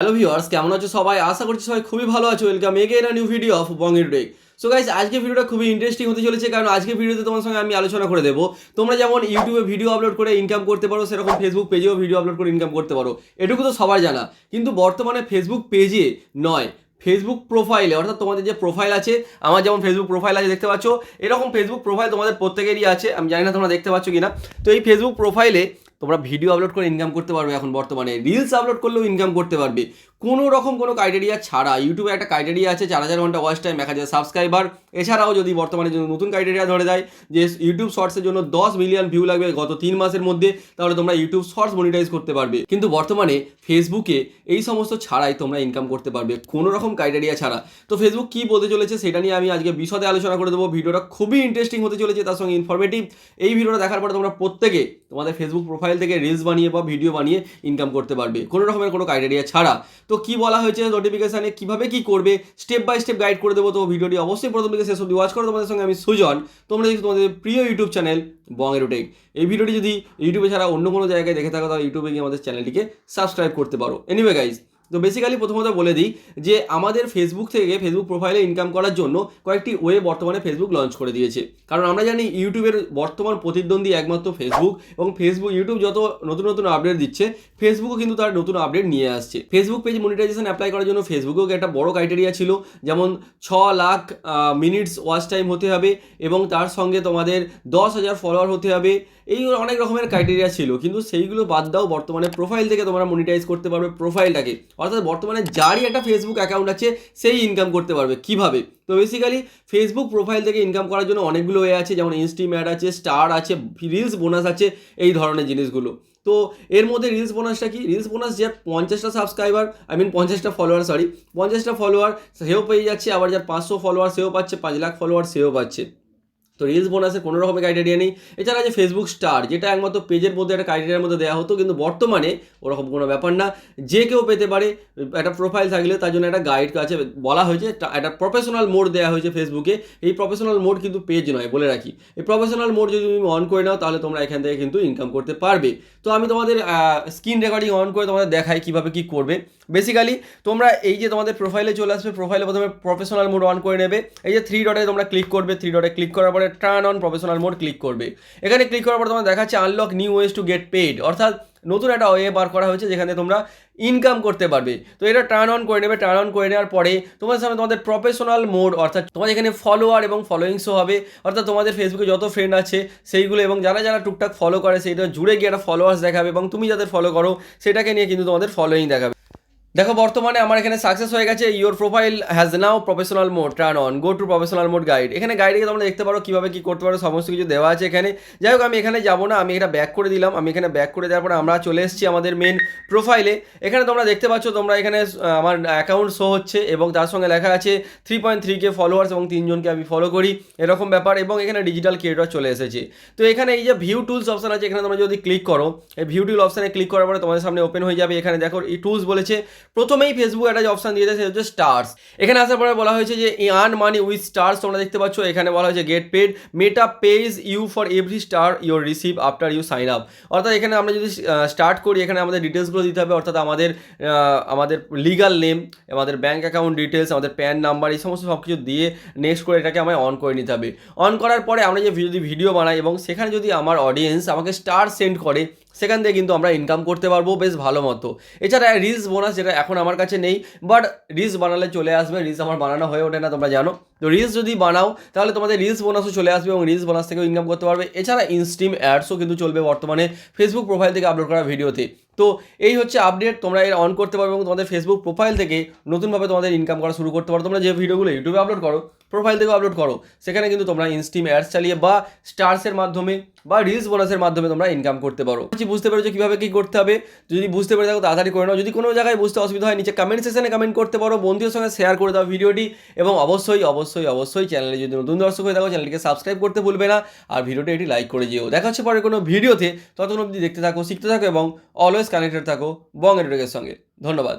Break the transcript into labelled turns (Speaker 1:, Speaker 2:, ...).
Speaker 1: Hello viewers, কেমন আছো সবাই? আশা করছি সবাই খুবই ভালো আছো। Welcome again a new video of Bong Edutech. So guys, আজকে ভিডিওটা খুবই ইন্টারেস্টিং হতে চলেছে, কারণ আজকে ভিডিওতে তোমার সঙ্গে আমি আলোচনা করে দেবো তোমরা যেমন ইউটিউবে ভিডিও আপলোড করে ইনকাম করতে পারো, সেরকম ফেসবুক পেজেও ভিডিও আপলোড করে ইনকাম করতে পারো। এটুকু তো সবার জানা, কিন্তু বর্তমানে ফেসবুক পেজে নয়, ফেসবুক প্রোফাইলে, অর্থাৎ তোমাদের যে প্রোফাইল আছে, আমার যেমন ফেসবুক প্রোফাইল আছে দেখতে পাচ্ছ, এরকম ফেসবুক প্রোফাইল তোমাদের প্রত্যেকেরই আছে। আমি জানি না তোমরা দেখতে পাচ্ছ কিনা। তো এই ফেসবুক প্রোফাইলে তোমরা ভিডিও আপলোড করে ইনকাম করতে পারবে। এখন বর্তমানে রিলস আপলোড করলেও ইনকাম করতে পারবে, কোনো রকম কোনো ক্রাইটেরিয়া ছাড়া। ইউটিউবে একটা ক্রাইটেরিয়া আছে 4,000 ঘন্টা ওয়াচ টাইম, 1,000 সাবস্ক্রাইবার। এছাড়াও যদি বর্তমানে যদি নতুন ক্রাইটেরিয়া ধরে দেয় যে ইউটিউব শর্টসের জন্য 10 মিলিয়ন ভিউ লাগবে গত 3 মাসের মধ্যে, তাহলে তোমরা ইউটিউব শর্টস মনিটাইজ করতে পারবে। কিন্তু বর্তমানে ফেসবুকে এই সমস্ত ছাড়াই তোমরা ইনকাম করতে পারবে, কোনো রকম ক্রাইটেরিয়া ছাড়া। তো ফেসবুক কী বলতে চলেছে সেটা নিয়ে আমি আজকে বিশদে আলোচনা করে দেবো। ভিডিওটা খুবই ইন্টারেস্টিং হতে চলেছে, তার সঙ্গে ইনফরমেটিভ। এই ভিডিওটা দেখার পরে তোমরা প্রত্যেকে তোমাদের ফেসবুক প্রোফাইল থেকে রিলস বানিয়ে বা ভিডিও বানিয়ে ইনকাম করতে পারবে, কোনো রকমের কোনো ক্রাইটেরিয়া ছাড়া। তো কি বলা হয়েছে নোটিফিকেশানে, কীভাবে কী করবে স্টেপ বাই স্টেপ গাইড করে দেবো। তো ভিডিওটি অবশ্যই প্রথম থেকে শেষ অবধি ওয়াচ করো। তোমাদের সঙ্গে আমি সুজন, তোমরা যদি তোমাদের প্রিয় ইউটিউব চ্যানেল বং এডুটেক। এই ভিডিওটি যদি ইউটিউবে ছাড়া অন্য কোনো জায়গায় দেখে থাকো, তাহলে ইউটিউবে গিয়ে আমাদের চ্যানেলটিকে সাবস্ক্রাইব করতে পারো। এনিওয়ে গাইজ, তো বেসিক্যালি প্রথমত বলে দিই যে আমাদের ফেসবুক থেকে ফেসবুক প্রোফাইলে ইনকাম করার জন্য কয়েকটি ওয়ে বর্তমানে ফেসবুক লঞ্চ করে দিয়েছে। কারণ আমরা জানি ইউটিউবের বর্তমান প্রতিদ্বন্দ্বী একমাত্র ফেসবুক, এবং ফেসবুক ইউটিউব যত নতুন নতুন আপডেট দিচ্ছে, ফেসবুকও কিন্তু তার নতুন আপডেট নিয়ে আসছে। ফেসবুক পেজ মনিটাইজেশন অ্যাপ্লাই করার জন্য ফেসবুকেও একটা বড় ক্রাইটেরিয়া ছিল, যেমন 6 লাখ মিনিটস ওয়াচ টাইম হতে হবে, এবং তার সঙ্গে তোমাদের 10,000 ফলোয়ার হতে হবে। এই অনেক রকমের ক্রাইটেরিয়া ছিল, কিন্তু সেইগুলো বাদ দাও, বর্তমানে প্রোফাইল থেকে তোমরা মনিটাইজ করতে পারবে প্রোফাইলটাকে। অর্থাৎ বর্তমানে যারই একটা ফেসবুক অ্যাকাউন্ট আছে সেই ইনকাম করতে পারবে। কিভাবে? তো বেসিক্যালি ফেসবুক প্রোফাইল থেকে ইনকাম করার জন্য অনেকগুলো ওয়ে আছে, যেমন ইনস্টিম অ্যাড আছে, স্টার আছে, রিলস বোনাস আছে, এই ধরনের জিনিসগুলো। তো এর মধ্যে রিলস বোনাসটা কি? রিলস বোনাস যে 50টা সাবস্ক্রাইবার, 50টা ফলোয়ার, 50টা ফলোয়ার সেও পেয়ে যাচ্ছে, আবার যার 500 ফলোয়ার সেও পাচ্ছে, 5 লাখ ফলোয়ার সেও পাচ্ছে। তো রিলস বোনাসের কোনো রকমের ক্রাইটেরিয়া নেই। এছাড়া যে ফেসবুক স্টার, যেটা একমাত্র পেজের মধ্যে একটা ক্রাইটেরিয়ার মধ্যে দেওয়া হতো, কিন্তু বর্তমানে ওরকম কোনো ব্যাপার না, যে কেউ পেতে পারে। একটা প্রোফাইল থাকলে তার জন্য একটা গাইড আছে, বলা হয়েছে একটা প্রফেশনাল মোড দেওয়া হয়েছে ফেসবুকে। এই প্রফেশনাল মোড কিন্তু পেজ নয়, বলে রাখি। এই প্রফেশনাল মোড যদি তুমি অন করে নাও, তাহলে তোমরা এখান থেকে কিন্তু ইনকাম করতে পারবে। তো আমি তোমাদের স্ক্রিন রেকর্ডিং অন করে তোমাদের দেখাই কীভাবে কী করবে। বেসিক্যালি তোমরা এই যে তোমাদের প্রোফাইলে চলে আসবে, প্রোফাইলে প্রথমে প্রফেশনাল মোড অন করে নেবে। এই যে 3 ডটে তোমরা ক্লিক করবে, 3 ডটে ক্লিক করার পরে turn on professional mode click করবে। এখানে ক্লিক করার পর তোমার দেখাচ্ছে unlock new ways to get paid, অর্থাৎ নতুন একটা ওয়ে বার করা হয়েছে যেখানে তোমরা ইনকাম করতে পারবে। তো এটা টার্ন অন করে নেবে। টার্ন অন করে নেওয়ার পরে তোমাদের সামনে তোমাদের প্রফেশনাল মোড, অর্থাৎ তোমাদের এখানে ফলোয়ার এবং ফলোয়িংসও হবে, অর্থাৎ তোমাদের ফেসবুকে যত ফ্রেন্ড আছে সেইগুলো, এবং যারা যারা টুকটাক ফলো করে সেইটা জুড়ে গিয়ে একটা ফলোয়ার্স দেখাবে, এবং তুমি যাদের ফলো করো সেটাকে নিয়ে কিন্তু তোমাদের ফলোয়িং দেখাবে। দেখো বর্তমানে আমার এখানে সাকসেস হয়ে গেছে। Your profile has now professional mode, turn on, go to professional mode guide. এখানে গাইডে তোমরা দেখতে পারো কীভাবে কী করতে পারো, সমস্ত কিছু দেওয়া আছে এখানে। যাই হোক, আমি এখানে যাবো না, আমি এটা ব্যাক করে দিলাম। আমি এখানে ব্যাক করে দেওয়ার পরে আমরা চলে এসেছি আমাদের মেন প্রোফাইলে। এখানে তোমরা দেখতে পাচ্ছ, তোমরা এখানে আমার অ্যাকাউন্ট শো হচ্ছে, এবং তার সঙ্গে লেখা আছে 3.3K ফলোয়ার্স, এবং 3 জনকে আমি ফলো করি, এরকম ব্যাপার। এবং এখানে ডিজিটাল ক্রিয়েটর চলে এসেছে। তো এখানে এই যে ভিউ টুলস অপশান আছে, এখানে তোমরা যদি ক্লিক করো, এই ভিউ টুল অপশানে ক্লিক করার পরে তোমাদের সামনে ওপেন হয়ে যাবে। এখানে দেখো এই টুলস বলেছে, প্রথমেই ফেসবুক একটা যে অপশন দিয়েছে সেটা হচ্ছে স্টার্স। এখানে আসার পরে বলা হয়েছে যে আর্ন মানি উইথ স্টার্স, তোমরা দেখতে পাচ্ছ। এখানে বলা হয়েছে get paid, Meta pays you for every star your receive after you sign up. অর্থাৎ এখানে আমরা যদি স্টার্ট করি, এখানে আমাদের ডিটেলসগুলো দিতে হবে, অর্থাৎ আমাদের লিগাল নেম, আমাদের ব্যাঙ্ক অ্যাকাউন্ট ডিটেলস, আমাদের প্যান নাম্বার, এই সমস্ত সব কিছু দিয়ে নেক্সট করে এটাকে আমায় অন করে নিতে হবে। অন করার পরে আমরা যে যদি ভিডিও বানাই, এবং সেখানে যদি আমার অডিয়েন্স আমাকে স্টার সেন্ড করে, সেখান থেকে কিন্তু আমরা ইনকাম করতে পারবো বেশ ভালো মতো। এছাড়া রিলস বোনাস, যেটা এখন আমার কাছে নেই, বাট রিলস বানালে চলে আসবে। রিলস আমার বানানো হয়ে ওঠে না, তোমরা জানো। তো রিলস যদি বানাও, তাহলে তোমাদের রিলস বোনাসও চলে আসবে, এবং রিলস বোনাস থেকেও ইনকাম করতে পারবে। এছাড়া ইনস্ট্রিম অ্যাডসও কিন্তু চলবে বর্তমানে ফেসবুক প্রোফাইল থেকে আপলোড করা ভিডিওতে। তো এই হচ্ছে আপডেট, তোমরা এর অন করতে পারবে, এবং তোমাদের ফেসবুক প্রোফাইল থেকে নতুনভাবে তোমাদের ইনকাম করা শুরু করতে পারো। তোমরা যে ভিডিওগুলো ইউটিউবে আপলোড করো, প্রোফাইল থেকেও আপলোড করো, সেখানে কিন্তু তোমরা ইনস্ট্রিম অ্যাডস চালিয়ে বা স্টার্সের মাধ্যমে বা রিলস বোনাসের মাধ্যমে তোমরা ইনকাম করতে পারো। বুঝতে পেরেছো কীভাবে কী করতে হবে? যদি বুঝতে পেরে থাকো তাড়াতাড়ি করে নাও। যদি কোনো জায়গায় বুঝতে অসুবিধা হয়, নিচে কমেন্ট সেকশনে কমেন্ট করতে পারো, বন্ধুদের সঙ্গে শেয়ার করে দাও ভিডিওটি, এবং অবশ্যই অবশ্যই অবশ্যই চ্যানেলে যদি নতুন দর্শক হয়ে থাকো, চ্যানেলটিকে সাবস্ক্রাইব করতে ভুলবে না, আর ভিডিওটি এটি লাইক করে যেও। দেখা হচ্ছে পরে কোনো ভিডিওতে। ততক্ষণ অবধি দেখতে থাকো, শিখতে থাকো, এবং অলওয়েজ কানেক্টেড থাকো বং এডুটেকের সঙ্গে। ধন্যবাদ।